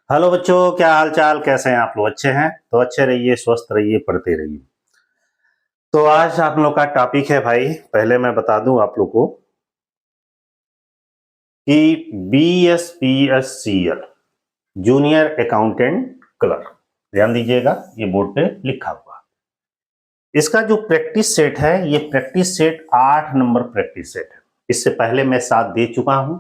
Hello बच्चों, क्या हाल चाल, कैसे हैं आप लोग? अच्छे हैं तो अच्छे रहिए, स्वस्थ रहिए, पढ़ते रहिए। तो आज आप लोग का टॉपिक है भाई, पहले मैं बता दूं आप लोग को कि BSPSCL जूनियर अकाउंटेंट क्लर्क, ध्यान दीजिएगा, ये बोर्ड पे लिखा हुआ। इसका जो प्रैक्टिस सेट है, ये practice set 8 number practice set है। इससे पहले मैं 7 दे चुका हूं,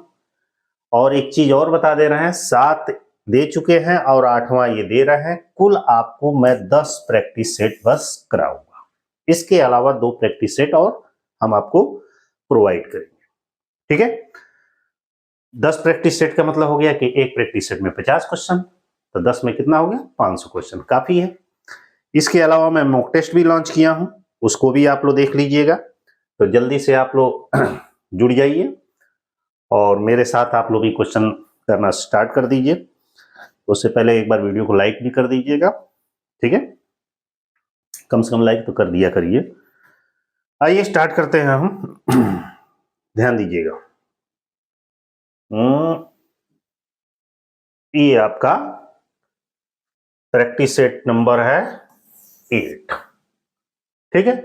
और एक चीज और बता दे रहे हैं, 7 दे चुके हैं और 8वां ये दे रहे हैं। कुल आपको मैं 10 प्रैक्टिस सेट बस कराऊंगा। इसके अलावा 2 प्रैक्टिस सेट और हम आपको प्रोवाइड करेंगे, ठीक है। 10 प्रैक्टिस सेट का मतलब हो गया कि एक प्रैक्टिस सेट में 50 क्वेश्चन, तो 10 में कितना हो गया? 500 क्वेश्चन, काफी है। इसके अलावा मैं मॉक टेस्ट भी लॉन्च किया हूं, उसको भी आप लोग देख लीजिएगा। तो जल्दी से आप लोग जुड़ जाइए और मेरे साथ आप लोग भी क्वेश्चन करना स्टार्ट कर दीजिए। उससे पहले एक बार वीडियो को लाइक भी कर दीजिएगा, ठीक है। कम से कम लाइक तो कर दिया करिए। आइए स्टार्ट करते हैं हम। ध्यान दीजिएगा, ये आपका प्रैक्टिस सेट नंबर है 8, ठीक है।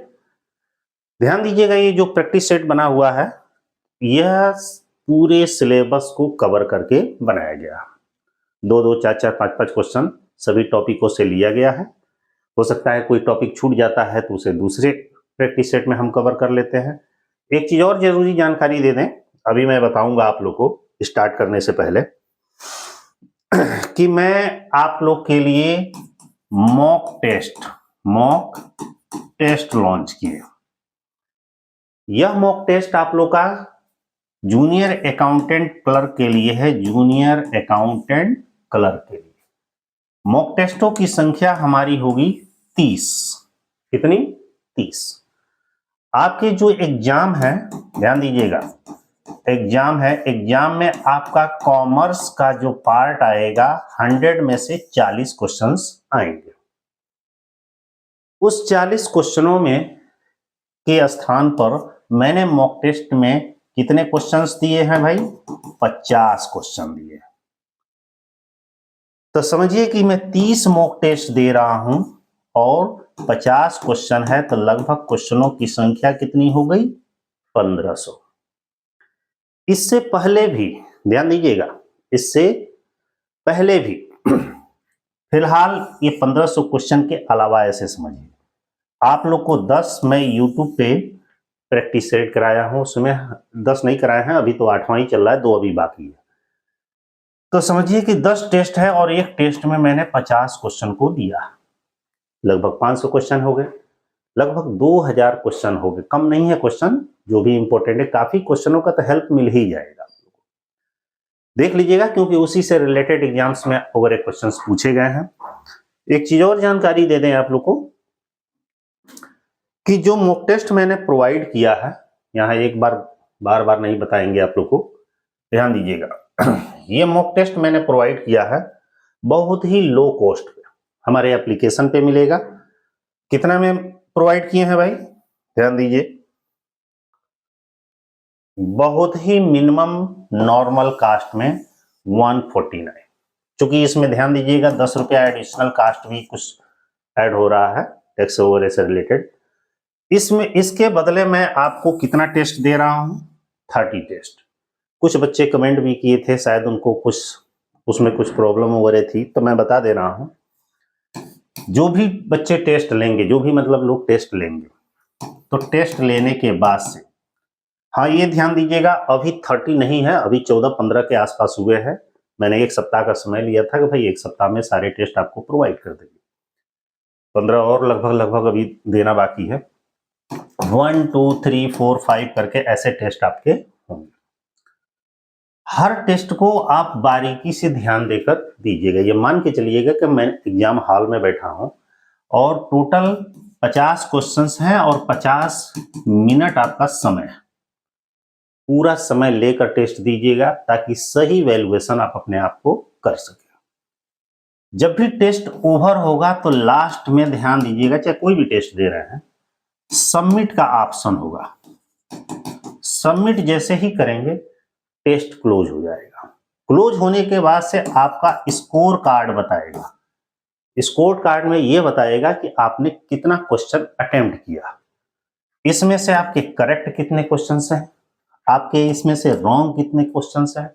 ध्यान दीजिएगा, ये जो प्रैक्टिस सेट बना हुआ है, यह पूरे सिलेबस को कवर करके बनाया गया। 2-2, 4-4, 5-5 क्वेश्चन सभी टॉपिकों से लिया गया है। हो सकता है कोई टॉपिक छूट जाता है तो उसे दूसरे प्रैक्टिस सेट में हम कवर कर लेते हैं। एक चीज और जरूरी जानकारी दे दें, अभी मैं बताऊंगा आप लोग को स्टार्ट करने से पहले, कि मैं आप लोग के लिए मॉक टेस्ट लॉन्च किए। यह मॉक टेस्ट आप लोग का जूनियर अकाउंटेंट क्लर्क के लिए है, जूनियर अकाउंटेंट क्लर्क के लिए। मॉक टेस्टों की संख्या हमारी होगी 30। कितनी? 30। आपके जो एग्जाम है, ध्यान दीजिएगा, एग्जाम है, एग्जाम में आपका कॉमर्स का जो पार्ट आएगा, 100 में से 40 क्वेश्चंस आएंगे। उस 40 क्वेश्चनों में के स्थान पर मैंने मॉक टेस्ट में कितने क्वेश्चंस दिए हैं भाई? 50 क्वेश्चन दिए। तो समझिए कि मैं 30 मॉक टेस्ट दे रहा हूं और 50 क्वेश्चन है, तो लगभग क्वेश्चनों की संख्या कितनी हो गई? 1500। इससे पहले भी, ध्यान दीजिएगा, इससे पहले भी फिलहाल ये 1500 क्वेश्चन के अलावा ऐसे समझिए, आप लोग को 10 मैं यूट्यूब पे प्रैक्टिस सेट कराया हूं, उसमें 10 नहीं कराए हैं, अभी तो 8वां ही चल रहा है, 2 अभी बाकी है। तो समझिए कि 10 टेस्ट है और एक टेस्ट में मैंने 50 क्वेश्चन को दिया, लगभग 500 क्वेश्चन हो गए, लगभग 2000 क्वेश्चन हो गए। कम नहीं है क्वेश्चन, जो भी इंपॉर्टेंट है, काफी क्वेश्चनों का तो हेल्प मिल ही जाएगा। देख लीजिएगा, क्योंकि उसी से रिलेटेड एग्जाम्स में वगैरह क्वेश्चंस पूछे गए हैं। एक चीज और जानकारी दे दें आप लोग को, कि जो मॉक टेस्ट मैंने प्रोवाइड किया है, यहाँ एक बार बार नहीं बताएंगे आप लोग को, ध्यान दीजिएगा। ये मॉक टेस्ट मैंने प्रोवाइड किया है बहुत ही लो कॉस्ट पे, हमारे एप्लीकेशन पे मिलेगा। कितना में प्रोवाइड किए हैं भाई? ध्यान दीजिए, बहुत ही मिनिमम नॉर्मल कास्ट में 149। चूंकि इसमें ध्यान दीजिएगा 10 रुपया एडिशनल कास्ट भी कुछ ऐड हो रहा है, टैक्स वगैरह से रिलेटेड। इसमें इसके बदले मैं आपको कितना टेस्ट दे रहा हूं? 30 टेस्ट। कुछ बच्चे कमेंट भी किए थे, शायद उनको कुछ उसमें कुछ प्रॉब्लम वगैरह थी, तो मैं बता दे रहा हूं, जो भी बच्चे टेस्ट लेंगे, जो भी मतलब लोग टेस्ट लेंगे, तो टेस्ट लेने के बाद से, हाँ ये ध्यान दीजिएगा, अभी 30 नहीं है, अभी 14-15 के आसपास हुए हैं। मैंने 1 सप्ताह का समय लिया था कि भाई 1 सप्ताह में सारे टेस्ट आपको प्रोवाइड कर देंगे। 15 और लगभग अभी देना बाकी है। 1, 2, 3, 4, 5 करके ऐसे टेस्ट आपके होंगे। हर टेस्ट को आप बारीकी से ध्यान देकर दीजिएगा। ये मान के चलिएगा कि मैं एग्जाम हॉल में बैठा हूं और टोटल 50 क्वेश्चंस हैं और 50 मिनट आपका समय है। पूरा समय लेकर टेस्ट दीजिएगा ताकि सही वैल्यूएशन आप अपने आप को कर सके। जब भी टेस्ट ओवर होगा तो लास्ट में ध्यान दीजिएगा, चाहे कोई भी टेस्ट दे रहे हैं, सबमिट का ऑप्शन होगा। सबमिट जैसे ही करेंगे टेस्ट क्लोज हो जाएगा, क्लोज होने के बाद से आपका स्कोर कार्ड बताएगा। स्कोर कार्ड में ये बताएगा कि आपने कितना क्वेश्चन अटेम्प्ट किया, इसमें से आपके करेक्ट कितने क्वेश्चंस हैं, आपके इसमें से रॉन्ग कितने क्वेश्चंस हैं,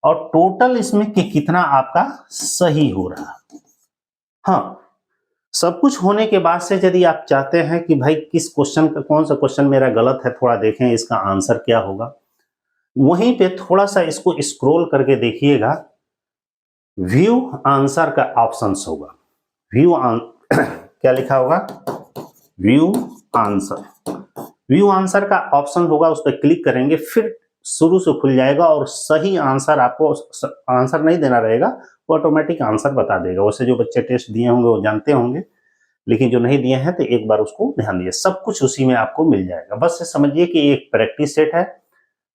और टोटल इसमें कि कितना आपका सही हो रहा है। हाँ, सब कुछ होने के बाद से यदि आप चाहते हैं कि भाई किस क्वेश्चन का, कौन सा क्वेश्चन मेरा गलत है, थोड़ा देखें इसका आंसर क्या होगा, वहीं पे थोड़ा सा इसको स्क्रॉल करके देखिएगा, व्यू आंसर का ऑप्शन होगा। क्या लिखा होगा, व्यू आंसर का ऑप्शन होगा, उस पर क्लिक करेंगे, फिर शुरू से खुल जाएगा और सही आंसर आपको आंसर नहीं देना रहेगा, वो ऑटोमेटिक आंसर बता देगा। वैसे जो बच्चे टेस्ट दिए होंगे वो जानते होंगे, लेकिन जो नहीं दिए हैं तो एक बार उसको ध्यान दिए, सब कुछ उसी में आपको मिल जाएगा। बस समझिए कि एक प्रैक्टिस सेट है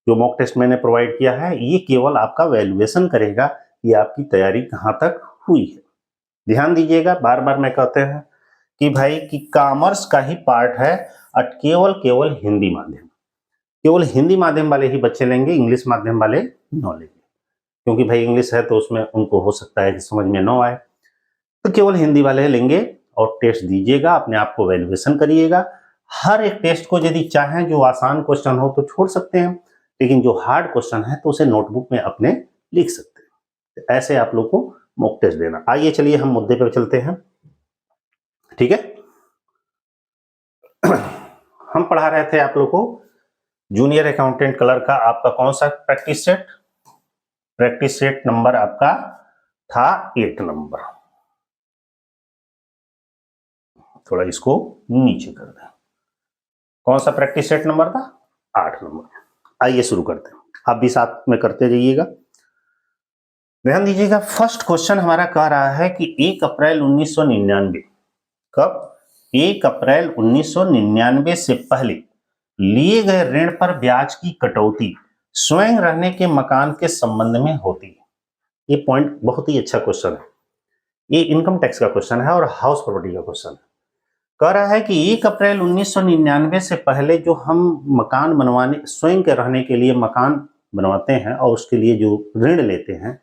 जो मॉक टेस्ट मैंने प्रोवाइड किया है, ये केवल आपका वैल्यूएशन करेगा कि आपकी तैयारी कहाँ तक हुई है। ध्यान दीजिएगा, बार बार मैं कहते हैं कि भाई कि कॉमर्स का ही पार्ट है और केवल हिंदी माध्यम, केवल हिंदी माध्यम वाले ही बच्चे लेंगे, इंग्लिश माध्यम वाले न लेंगे, क्योंकि भाई इंग्लिश है तो उसमें उनको हो सकता है कि समझ में न आए, तो केवल हिंदी वाले लेंगे और टेस्ट दीजिएगा, अपने आप को वैल्यूएशन करिएगा। हर एक टेस्ट को यदि चाहें जो आसान क्वेश्चन हो तो छोड़ सकते हैं, लेकिन जो हार्ड क्वेश्चन है तो उसे नोटबुक में अपने लिख सकते हैं। तो ऐसे आप लोग को मॉक टेस्ट देना। आइए चलिए हम मुद्दे पर चलते हैं, ठीक है। हम पढ़ा रहे थे आप लोग को जूनियर अकाउंटेंट कलर का आपका कौन सा practice set, practice set number आपका था 8 नंबर। थोड़ा इसको नीचे कर दें, कौन सा प्रैक्टिस सेट नंबर था, 8 नंबर। आइए शुरू करते हैं, आप भी साथ में करते जाइएगा। ध्यान दीजिएगा, फर्स्ट क्वेश्चन हमारा कह रहा है कि 1 अप्रैल 1999, कब, 1 अप्रैल 1999 से पहले लिए गए ऋण पर ब्याज की कटौती स्वयं रहने के मकान के संबंध में होती है। ये पॉइंट बहुत ही अच्छा क्वेश्चन है, ये इनकम टैक्स का क्वेश्चन है और हाउस प्रॉपर्टी का क्वेश्चन है। कह रहा है कि 1 अप्रैल 1999 से पहले जो हम मकान बनवाने, स्वयं के रहने के लिए मकान बनवाते हैं और उसके लिए जो ऋण लेते हैं,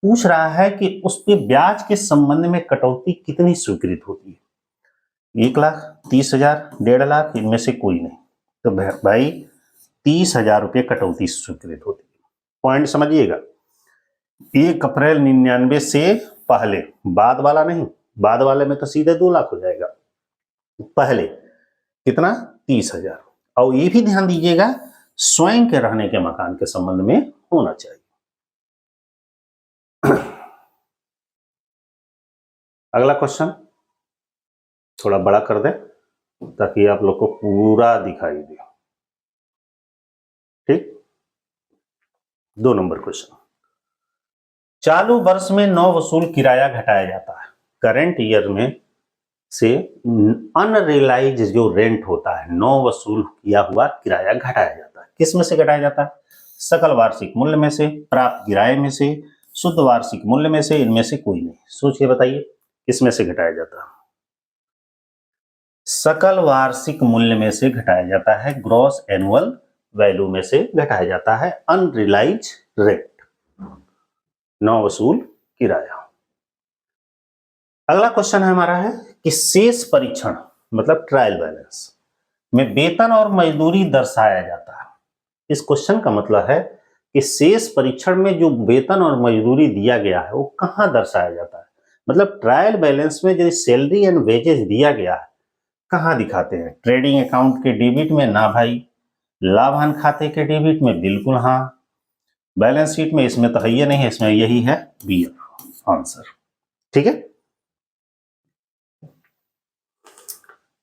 पूछ रहा है कि उस पे ब्याज के संबंध में कटौती कितनी स्वीकृत होती है। 1 लाख, 30,000, 1.5 लाख, इनमें से कोई नहीं, तो भाई 30,000 रुपये कटौती स्वीकृत होती है। पॉइंट समझिएगा, 1 अप्रैल 99 से पहले, बाद वाला नहीं, बाद वाले में तो सीधे 2 लाख हो जाएगा, पहले कितना, 30,000। और ये भी ध्यान दीजिएगा स्वयं के रहने के मकान के संबंध में होना चाहिए। अगला क्वेश्चन थोड़ा बड़ा कर दे ताकि आप लोग को पूरा दिखाई दे, ठीक। 2 नंबर क्वेश्चन, चालू वर्ष में नौ वसूल किराया घटाया जाता है, करेंट ईयर में से अनरियलाइज जो रेंट होता है, नौ वसूल किया हुआ किराया घटाया जाता है। किस में से घटाया जाता है, सकल वार्षिक मूल्य में से, प्राप्त किराए में से, शुद्ध वार्षिक मूल्य में से, इनमें से कोई नहीं। सोच के बताइए किसमें से घटाया जाता है। सकल वार्षिक मूल्य में से घटाया जाता है, ग्रॉस एनुअल वैल्यू में से घटाया जाता है अनरियलाइज रेंट, नौ वसूल किराया। अगला क्वेश्चन है हमारा है कि शेष परीक्षण मतलब ट्रायल बैलेंस में वेतन और मजदूरी दर्शाया जाता है। इस क्वेश्चन का मतलब है कि शेष परीक्षण में जो वेतन और मजदूरी दिया गया है वो कहां दर्शाया जाता है, मतलब ट्रायल बैलेंस में जो सैलरी एंड वेजेस दिया गया है कहां दिखाते हैं। ट्रेडिंग अकाउंट के डेबिट में ना भाई, लाभांश खाते के डेबिट में बिल्कुल हाँ, बैलेंस शीट में इसमें तो है ही नहीं है, इसमें यही है बी आंसर, ठीक है।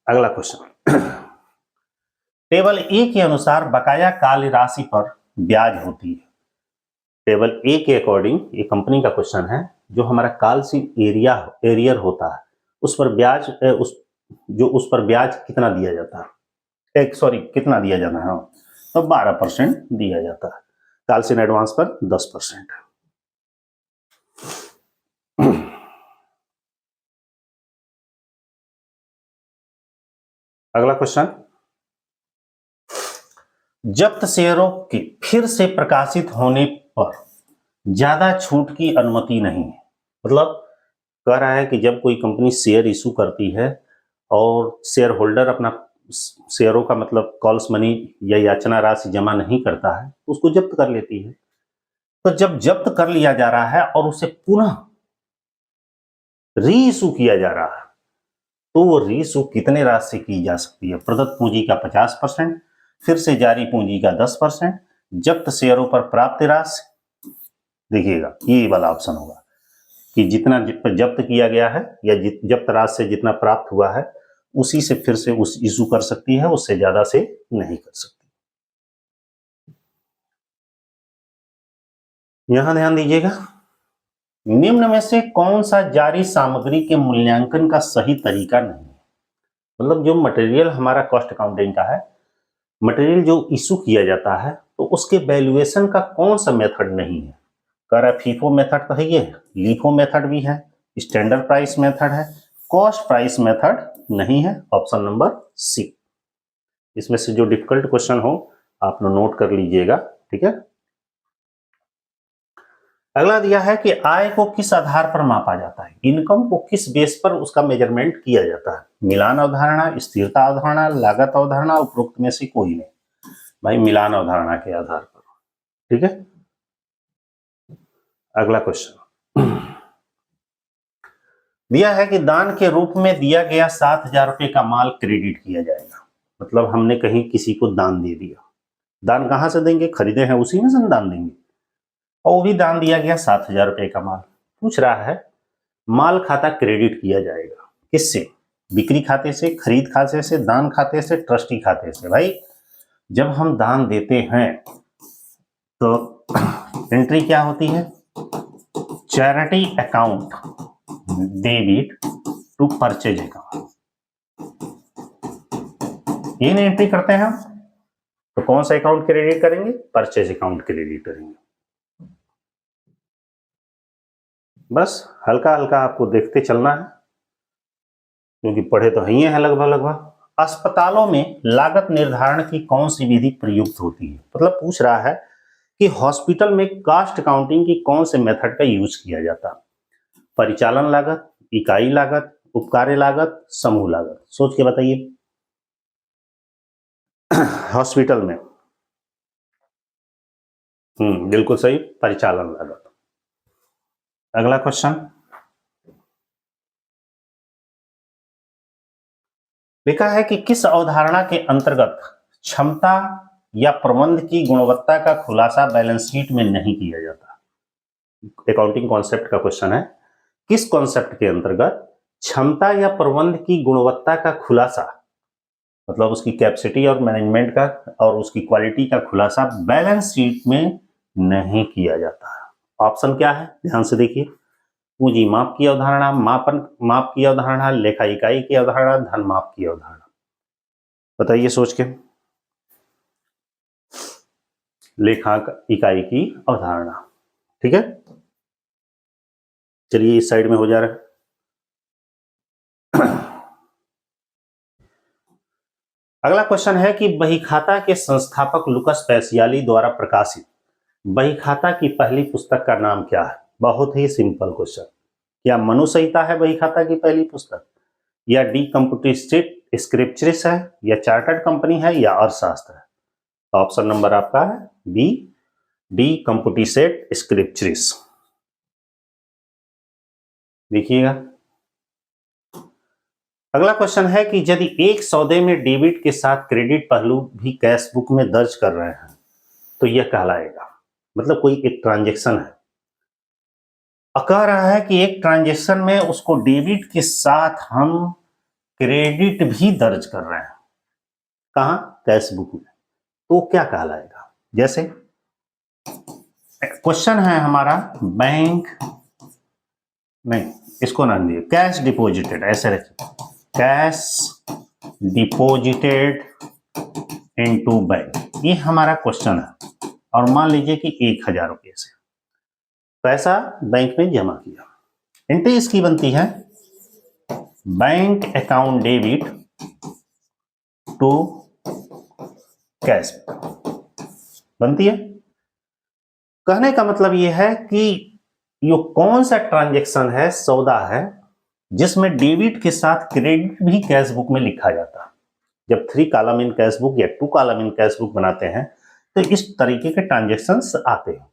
अगला क्वेश्चन, टेबल ए के अनुसार बकाया काल राशि पर ब्याज होती है। टेबल ए के अकॉर्डिंग ये कंपनी का क्वेश्चन है, जो हमारा कालशील एरियर होता है उस पर ब्याज उस पर ब्याज कितना दिया जाता है, कितना दिया जाना है, तो 12% दिया जाता है, कालशील एडवांस पर 10%। अगला क्वेश्चन, जब्त शेयरों के फिर से प्रकाशित होने पर ज्यादा छूट की अनुमति नहीं है। मतलब कह रहा है कि जब कोई कंपनी शेयर इशू करती है और शेयर होल्डर अपना शेयरों का मतलब कॉल्स मनी या याचना राशि जमा नहीं करता है तो उसको जब्त कर लेती है। तो जब जब्त कर लिया जा रहा है और उसे पुनः री इशू किया जा रहा है तो वो री इशू कितने राशि से की जा सकती है? प्रदत्त पूंजी का 50%, फिर से जारी पूंजी का 10%, जब्त शेयरों पर प्राप्त राशि। देखिएगा ये वाला ऑप्शन होगा कि जितना जब्त किया गया है या जब्त राशि से जितना प्राप्त हुआ है उसी से फिर से उस इशू कर सकती है, उससे ज्यादा से नहीं कर सकती। यहां ध्यान दीजिएगा, निम्न में से कौन सा जारी सामग्री के मूल्यांकन का सही तरीका नहीं है? मतलब जो मटेरियल हमारा कॉस्ट अकाउंटिंग का है, मटेरियल जो इशू किया जाता है तो उसके वैल्यूएशन का कौन सा मेथड नहीं है? कह रहा है फीफो मेथड तो है, ये लीफो मेथड भी है, स्टैंडर्ड प्राइस मेथड है, कॉस्ट प्राइस मेथड नहीं है। Option number C. इसमें से जो डिफिकल्ट क्वेश्चन हो आप लोग नोट कर लीजिएगा, ठीक है। अगला दिया है कि आय को किस आधार पर मापा जाता है? इनकम को किस बेस पर उसका मेजरमेंट किया जाता है? मिलान अवधारणा, स्थिरता अवधारणा, लागत अवधारणा, उपरोक्त में से कोई नहीं। भाई मिलान अवधारणा के आधार पर, ठीक है। अगला क्वेश्चन दिया है कि दान के रूप में दिया गया 7,000 रुपए का माल क्रेडिट किया जाएगा। मतलब हमने कहीं किसी को दान दे दिया, दान कहां से देंगे? खरीदे हैं उसी में से दान देंगे, और वो भी दान दिया गया 7,000 रुपए का माल। पूछ रहा है माल खाता क्रेडिट किया जाएगा किससे? बिक्री खाते से, खरीद खाते से, दान खाते से, ट्रस्टी खाते से। भाई जब हम दान देते हैं तो एंट्री क्या होती है? Charity account debit to purchase account, ये नहीं एंट्री करते हैं हम तो कौन सा अकाउंट क्रेडिट करेंगे? परचेज अकाउंट क्रेडिट करेंगे। बस हल्का हल्का आपको देखते चलना है क्योंकि पढ़े तो ही है लगभग लगभग। अस्पतालों में लागत निर्धारण की कौन सी विधि प्रयुक्त होती है? मतलब पूछ रहा है कि हॉस्पिटल में कास्ट अकाउंटिंग की कौन से मेथड का यूज किया जाता है? परिचालन लागत, इकाई लागत, उपकार्य लागत, समूह लागत। सोच के बताइए। हॉस्पिटल में बिल्कुल सही, परिचालन लागत। अगला क्वेश्चन लिखा है कि किस अवधारणा के अंतर्गत क्षमता या प्रबंध की गुणवत्ता का खुलासा बैलेंस शीट में नहीं किया जाता? अकाउंटिंग कॉन्सेप्ट का क्वेश्चन है। किस कॉन्सेप्ट के अंतर्गत क्षमता या प्रबंध की गुणवत्ता का खुलासा, मतलब उसकी कैपेसिटी और मैनेजमेंट का और उसकी क्वालिटी का खुलासा बैलेंस शीट में नहीं किया जाता? ऑप्शन क्या है? ध्यान से देखिए। पूंजी माप की अवधारणा, मापन माप की अवधारणा, लेखा इकाई की अवधारणा, धन माप की अवधारणा। बताइए सोच के। लेखा इकाई की अवधारणा, ठीक है। चलिए इस साइड में हो जा रहा है। अगला क्वेश्चन है कि बहीखाता के संस्थापक लुकस पैसियाली द्वारा प्रकाशित बहीखाता की पहली पुस्तक का नाम क्या है? बहुत ही सिंपल क्वेश्चन। क्या मनु संहिता है बहीखाता की पहली पुस्तक, या डी कंप्यूटिस्टिक स्क्रिप्चरिस है, या चार्टर्ड कंपनी है, या अर्थशास्त्र है? ऑप्शन नंबर आपका है बी, डी कंप्यूटिसेट स्क्रिप्चरिस। देखिएगा। अगला क्वेश्चन है कि यदि एक सौदे में डेबिट के साथ क्रेडिट पहलू भी कैश बुक में दर्ज कर रहे हैं तो यह कहलाएगा? मतलब कोई एक ट्रांजैक्शन है, कह रहा है कि एक ट्रांजैक्शन में उसको डेबिट के साथ हम क्रेडिट भी दर्ज कर रहे हैं, कहां? कैश बुक में, तो क्या कहलाएगा? जैसे क्वेश्चन है हमारा बैंक, नहीं इसको ना दिए, कैश डिपॉजिटेड, ऐसे रखिए, कैश डिपॉजिटेड इनटू बैंक, ये हमारा क्वेश्चन है। और मान लीजिए कि 1,000 रुपये से पैसा बैंक में जमा किया, एंट्री इसकी बनती है bank account debit to cash, बनती है। कहने का मतलब ये है कि ये कौन सा ट्रांजैक्शन है, सौदा है, जिसमें डेबिट के साथ क्रेडिट भी कैश बुक में लिखा जाता है। जब 3 कॉलम इन कैश बुक या 2 कॉलम इन कैश बुक बनाते हैं तो इस तरीके के ट्रांजैक्शंस आते हैं।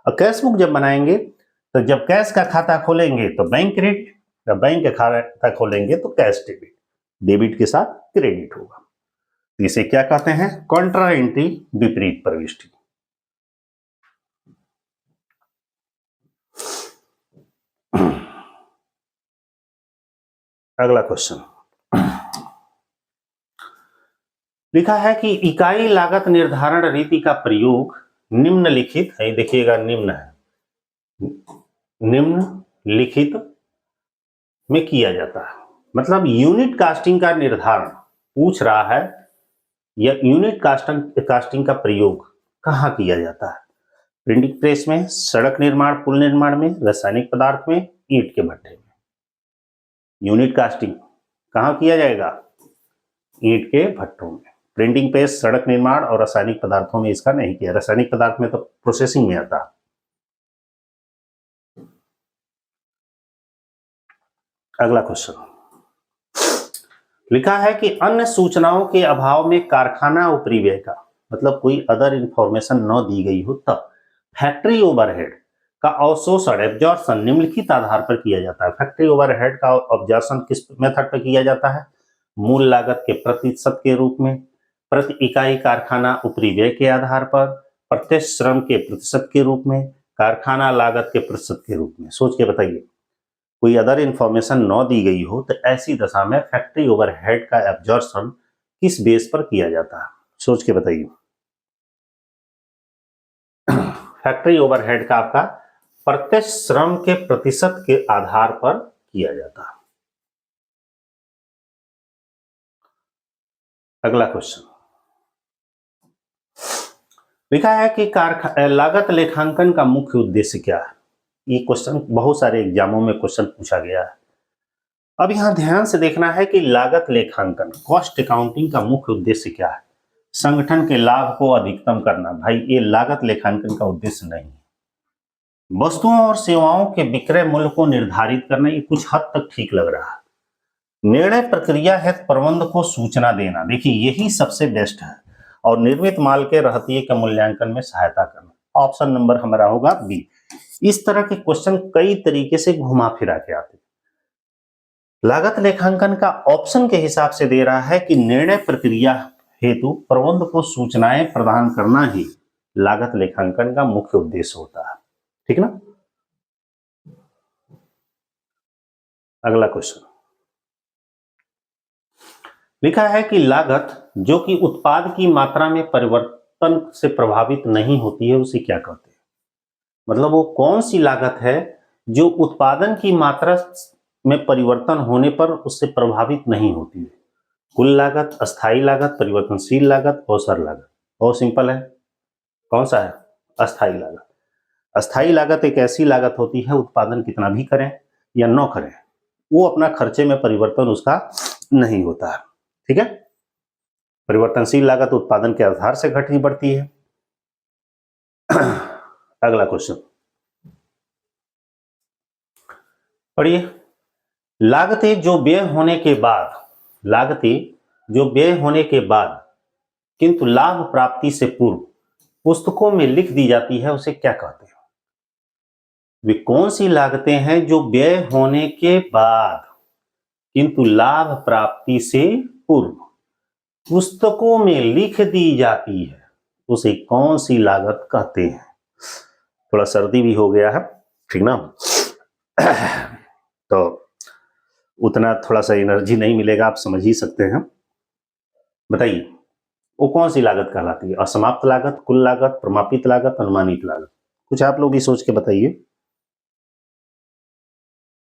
और कैश बुक जब बनाएंगे तो जब कैश का खाता खोलेंगे तो बैंक क्रेडिट, जब बैंक का खाता खोलेंगे तो कैश डेबिट, डेबिट के साथ क्रेडिट होगा। इसे क्या कहते हैं? कॉन्ट्रा एंट्री, विपरीत प्रविष्टि। अगला क्वेश्चन लिखा है कि इकाई लागत निर्धारण रीति का प्रयोग निम्नलिखित है, देखिएगा निम्न है, निम्नलिखित में किया जाता है। मतलब यूनिट कास्टिंग का निर्धारण पूछ रहा है, या यूनिट कास्टिंग का प्रयोग कहाँ किया जाता है? प्रिंटिंग प्रेस में, सड़क निर्माण पुल निर्माण में, रासायनिक पदार्थ में, ईंट के भट्ठे में। यूनिट कास्टिंग कहाँ किया जाएगा? ईंट के भट्ठों में। प्रिंटिंग प्रेस, सड़क निर्माण और रासायनिक पदार्थों में इसका नहीं किया। रासायनिक पदार्थ में तो प्रोसेसिंग में आता। अगला क्वेश्चन लिखा है कि अन्य सूचनाओं के अभाव में कारखाना उपरिव्यय का, मतलब कोई अदर इंफॉर्मेशन न दी गई हो तब फैक्ट्री ओवरहेड का अवशोषण, एब्जॉर्प्शन निम्नलिखित आधार पर किया जाता है। फैक्ट्री ओवरहेड का एब्जॉर्प्शन किस मेथड पर किया जाता है? मूल लागत के प्रतिशत के रूप में, प्रति इकाई कारखाना उपरिव्यय के आधार पर, प्रत्यक्ष श्रम के प्रतिशत के रूप में, कारखाना लागत के प्रतिशत के रूप में। सोच के बताइए, कोई अदर इंफॉर्मेशन न दी गई हो तो ऐसी दशा में फैक्ट्री ओवरहेड का एब्जॉर्प्शन किस बेस पर किया जाता है? सोच के बताइए। फैक्ट्री ओवरहेड का आपका प्रत्यक्ष श्रम के प्रतिशत के आधार पर किया जाता है। अगला क्वेश्चन लिखा है कि लागत लेखांकन का मुख्य उद्देश्य क्या है? ये क्वेश्चन बहुत सारे एग्जामों में क्वेश्चन पूछा गया है। अब यहां ध्यान से देखना है कि लागत लेखांकन, कॉस्ट अकाउंटिंग का मुख्य उद्देश्य क्या है? संगठन के लाभ को अधिकतम करना। भाई ये लागत लेखांकन का उद्देश्य नहीं है। वस्तुओं और सेवाओं के विक्रय मूल्य को निर्धारित करना, ये कुछ हद तक ठीक लग रहा है। निर्णय प्रक्रिया हेतु प्रबंध को सूचना देना, देखिए यही सबसे बेस्ट है। और निर्मित माल के रहतिये का मूल्यांकन में सहायता करना। ऑप्शन नंबर हमारा होगा बी। इस तरह के क्वेश्चन कई तरीके से घुमा फिरा के आते हैं। लागत लेखांकन का ऑप्शन के हिसाब से दे रहा है कि निर्णय प्रक्रिया हेतु प्रबंध को सूचनाएं प्रदान करना ही लागत लेखांकन का मुख्य उद्देश्य होता है। ठीक ना? अगला क्वेश्चन लिखा है कि लागत जो कि उत्पाद की मात्रा में परिवर्तन से प्रभावित नहीं होती है उसे क्या कहते हैं? मतलब वो कौन सी लागत है जो उत्पादन की मात्रा में परिवर्तन होने पर उससे प्रभावित नहीं होती है? कुल लागत, अस्थायी लागत, परिवर्तनशील लागत, अवसर लागत। बहुत सिंपल है, कौन सा है? अस्थायी लागत। अस्थायी लागत एक ऐसी लागत होती है, उत्पादन कितना भी करें या न करें, वो अपना खर्चे में परिवर्तन उसका नहीं होता है। ठीक है? परिवर्तनशील लागत उत्पादन के आधार से घटती बढ़ती है। अगला क्वेश्चन पढ़िए। लागतें जो व्यय होने के बाद, लागतें जो व्यय होने के बाद किंतु लाभ प्राप्ति से पूर्व पुस्तकों में लिख दी जाती है उसे क्या कहते हैं? वे कौन सी लागतें हैं जो व्यय होने के बाद किंतु लाभ प्राप्ति से पूर्व पुस्तकों में लिख दी जाती है, उसे कौन सी लागत कहते हैं? थोड़ा सर्दी भी हो गया है, ठीक ना? तो उतना थोड़ा सा एनर्जी नहीं मिलेगा, आप समझ ही सकते हैं। बताइए वो कौन सी लागत कहलाती है? असमाप्त लागत, कुल लागत, प्रमापित लागत, अनुमानित लागत। कुछ आप लोग भी सोच के बताइए।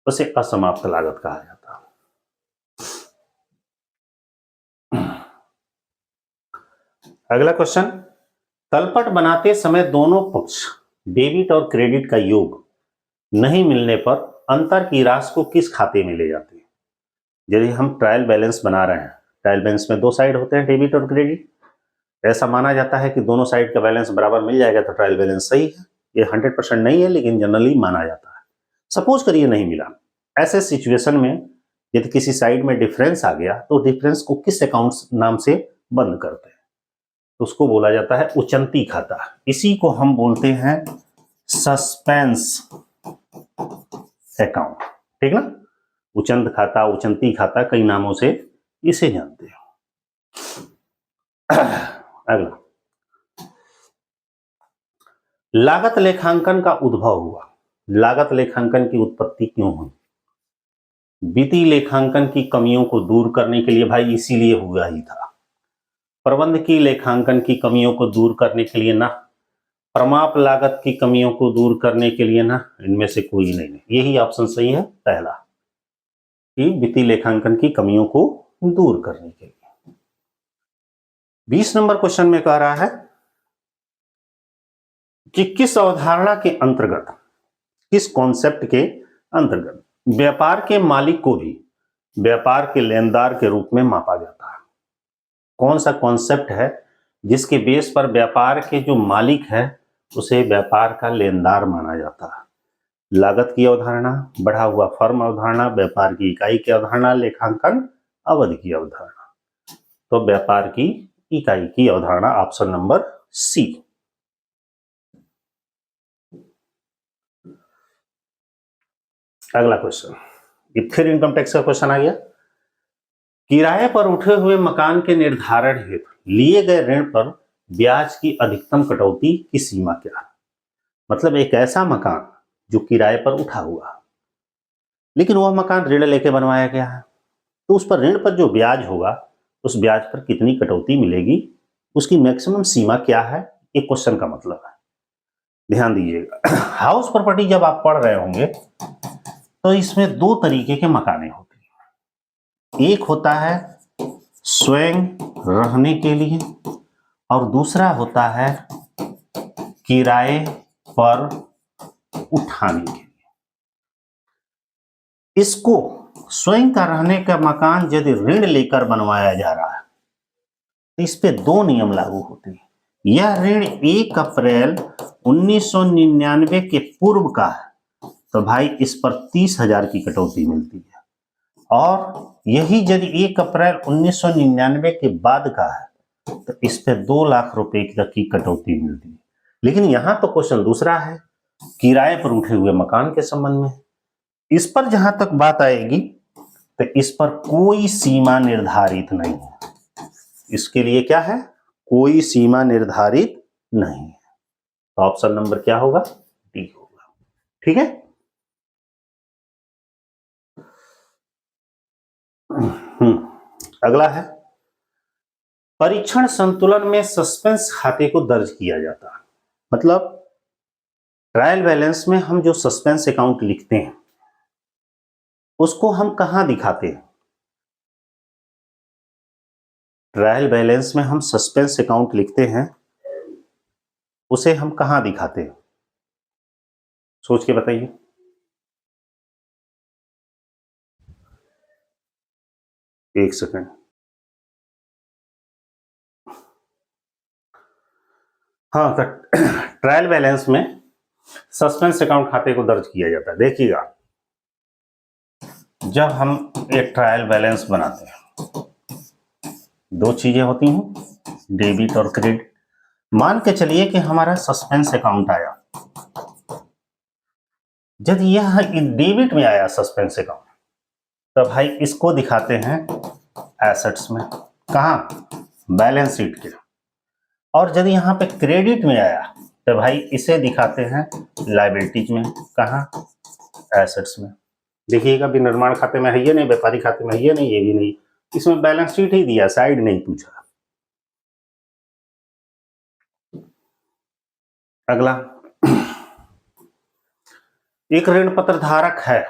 उसे असमाप्त लागत कहा जाता है। अगला क्वेश्चन, तलपट बनाते समय दोनों पक्ष डेबिट और क्रेडिट का योग नहीं मिलने पर अंतर की राशि को किस खाते में ले जाते हैं? यदि हम ट्रायल बैलेंस बना रहे हैं, ट्रायल बैलेंस में दो साइड होते हैं, डेबिट और क्रेडिट। ऐसा माना जाता है कि दोनों साइड का बैलेंस बराबर मिल जाएगा तो ट्रायल बैलेंस सही है, ये 100% नहीं है, लेकिन जनरली माना जाता है। सपोज करिए नहीं मिला, ऐसे सिचुएशन में यदि किसी साइड में डिफरेंस आ गया तो डिफरेंस को किस अकाउंट नाम से बंद करते हैं? तो उसको बोला जाता है उचंती खाता। इसी को हम बोलते हैं सस्पेंस अकाउंट, ठीक ना। उचंत खाता, उचंती खाता, कई नामों से इसे जानते हैं। अगला, लागत लेखांकन का उद्भव हुआ। लागत लेखांकन की उत्पत्ति क्यों हुई? वित्तीय लेखांकन की कमियों को दूर करने के लिए, भाई इसीलिए हुआ ही था। प्रबंध की लेखांकन की कमियों को दूर करने के लिए ना, प्रमाप लागत की कमियों को दूर करने के लिए ना, इनमें से कोई नहीं। यही ऑप्शन सही है पहला, कि वित्तीय लेखांकन की कमियों को दूर करने के लिए। 20 नंबर क्वेश्चन में कह रहा है कि किस अवधारणा के अंतर्गत, किस कॉन्सेप्ट के अंतर्गत व्यापार के मालिक को भी व्यापार के लेनदार के रूप में मापा जाता है? कौन सा कॉन्सेप्ट है जिसके बेस पर व्यापार के जो मालिक है उसे व्यापार का लेनदार माना जाता है? लागत की अवधारणा, बढ़ा हुआ फर्म अवधारणा, व्यापार की इकाई की अवधारणा, लेखांकन अवधि की अवधारणा। तो व्यापार की इकाई की अवधारणा, ऑप्शन नंबर सी। अगला क्वेश्चन, ये फिर इनकम टैक्स का क्वेश्चन आ गया। किराए पर उठे हुए मकान के निर्धारण हेतु लिए गए ऋण पर ब्याज की अधिकतम कटौती की सीमा क्या है? मतलब एक ऐसा मकान जो किराए पर उठा हुआ, लेकिन वह मकान ऋण लेके बनवाया गया है, तो उस पर ऋण पर जो ब्याज होगा उस ब्याज पर कितनी कटौती मिलेगी, उसकी मैक्सिमम सीमा क्या है, ये क्वेश्चन का मतलब है। ध्यान दीजिएगा, हाउस प्रॉपर्टी जब आप पढ़ रहे होंगे तो इसमें दो तरीके के मकाने होते हैं। एक होता है स्वयं रहने के लिए और दूसरा होता है किराए पर उठाने के लिए। इसको स्वयं का रहने का मकान यदि ऋण लेकर बनवाया जा रहा है तो इस पे दो नियम लागू होते हैं। यह ऋण 1 अप्रैल 1999 के पूर्व का है तो भाई इस पर 30,000 की कटौती मिलती है, और यही यदि 1 अप्रैल 1999 के बाद का है तो इस पे 2 लाख रुपए की कटौती मिलती है। लेकिन यहां तो क्वेश्चन दूसरा है, किराए पर उठे हुए मकान के संबंध में। इस पर जहां तक बात आएगी तो इस पर कोई सीमा निर्धारित नहीं है। इसके लिए क्या है? कोई सीमा निर्धारित नहीं है। तो ऑप्शन नंबर क्या होगा? डी होगा। ठीक है। अगला है, परीक्षण संतुलन में सस्पेंस खाते को दर्ज किया जाता है। मतलब ट्रायल बैलेंस में हम जो सस्पेंस अकाउंट लिखते हैं उसको हम कहां दिखाते हैं? ट्रायल बैलेंस में हम सस्पेंस अकाउंट लिखते हैं, उसे हम कहां दिखाते हैं? सोच के बताइए। एक सेकंड। हाँ, ट्रायल बैलेंस में सस्पेंस अकाउंट खाते को दर्ज किया जाता है। देखिएगा, जब हम एक ट्रायल बैलेंस बनाते हैं दो चीजें होती हैं, डेबिट और क्रेडिट। मान के चलिए कि हमारा सस्पेंस अकाउंट आया, जब यह डेबिट में आया सस्पेंस अकाउंट तो भाई इसको दिखाते हैं एसेट्स में। कहां? बैलेंस शीट के। और यदि यहां पे क्रेडिट में आया तो भाई इसे दिखाते हैं लायबिलिटीज में। कहां? एसेट्स में। देखिएगा, विनिर्माण खाते में है ये नहीं, व्यापारी खाते में है ये नहीं, ये भी नहीं, इसमें बैलेंस शीट ही दिया, साइड नहीं पूछा। अगला, एक ऋण पत्र धारक है,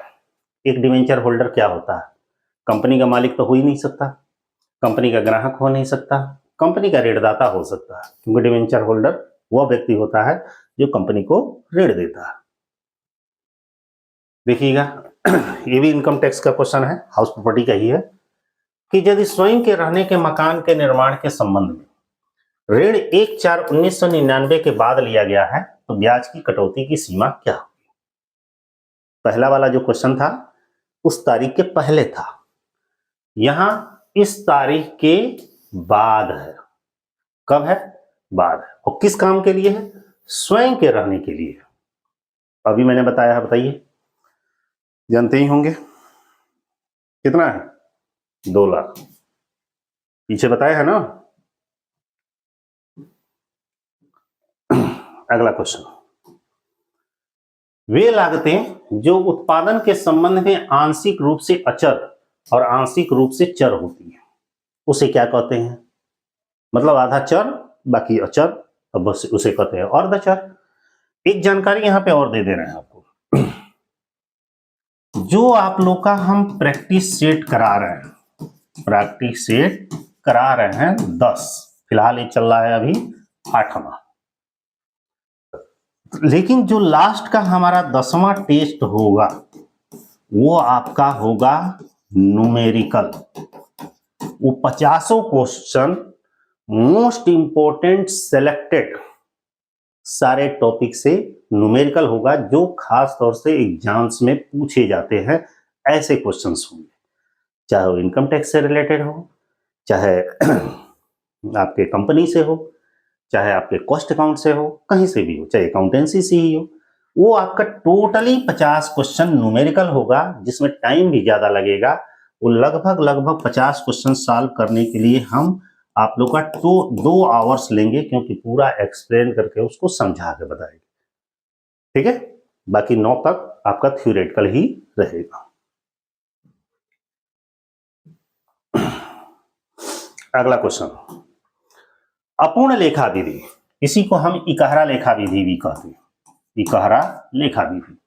एक डिवेंचर होल्डर क्या होता है? कंपनी का मालिक तो हो ही नहीं सकता, कंपनी का ग्राहक हो नहीं सकता, कंपनी का ऋणदाता हो सकता है, क्योंकि डिवेंचर होल्डर वह व्यक्ति होता है जो कंपनी को ऋण देता है। देखिएगा, ये भी इनकम टैक्स का क्वेश्चन है, हाउस प्रॉपर्टी का ही है, कि यदि स्वयं के रहने के मकान के निर्माण के संबंध में ऋण 1/4/1999 के बाद लिया गया है तो ब्याज की कटौती की सीमा क्या होगी। पहला वाला जो क्वेश्चन था उस तारीख के पहले था, यहां इस तारीख के बाद है। कब है? बाद है। और किस काम के लिए है? स्वयं के रहने के लिए। अभी मैंने बताया है, बताइए, जानते ही होंगे कितना है? 2 लाख। पीछे बताया है ना। अगला क्वेश्चन, वे लागतें जो उत्पादन के संबंध में आंशिक रूप से अचर और आंशिक रूप से चर होती है, उसे क्या कहते हैं? मतलब आधा चर बाकी अचर, अब बस उसे कहते हैं अर्धचर। एक जानकारी यहां पे और दे दे रहे हैं आपको, जो आप लोग का हम प्रैक्टिस सेट करा रहे हैं, प्रैक्टिस सेट करा रहे हैं 10, फिलहाल ये चल रहा है अभी 8वां, लेकिन जो लास्ट का हमारा 10वां टेस्ट होगा वो आपका होगा न्यूमेरिकल। वो 50 क्वेश्चन मोस्ट इंपोर्टेंट सेलेक्टेड सारे टॉपिक से न्यूमेरिकल होगा, जो खास तौर से एग्जाम्स में पूछे जाते हैं। ऐसे क्वेश्चंस होंगे, चाहे वो इनकम टैक्स से रिलेटेड हो, चाहे आपके कंपनी से हो, चाहे आपके कॉस्ट अकाउंट से हो, कहीं से भी हो, चाहे अकाउंटेंसी से ही हो। वो आपका टोटली 50 क्वेश्चन न्यूमेरिकल होगा, जिसमें टाइम भी ज्यादा लगेगा। वो लगभग 50 क्वेश्चन सॉल्व करने के लिए हम आप लोग का 2 आवर्स लेंगे, क्योंकि पूरा एक्सप्लेन करके उसको समझा के बताएंगे। ठीक है, बाकी 9 तक आपका थ्योरेटिकल ही रहेगा। अगला क्वेश्चन, अपूर्ण लेखा विधि, इसी को हम इकहरा लेखा विधि भी कहते हैं, इकहरा लेखा विधि।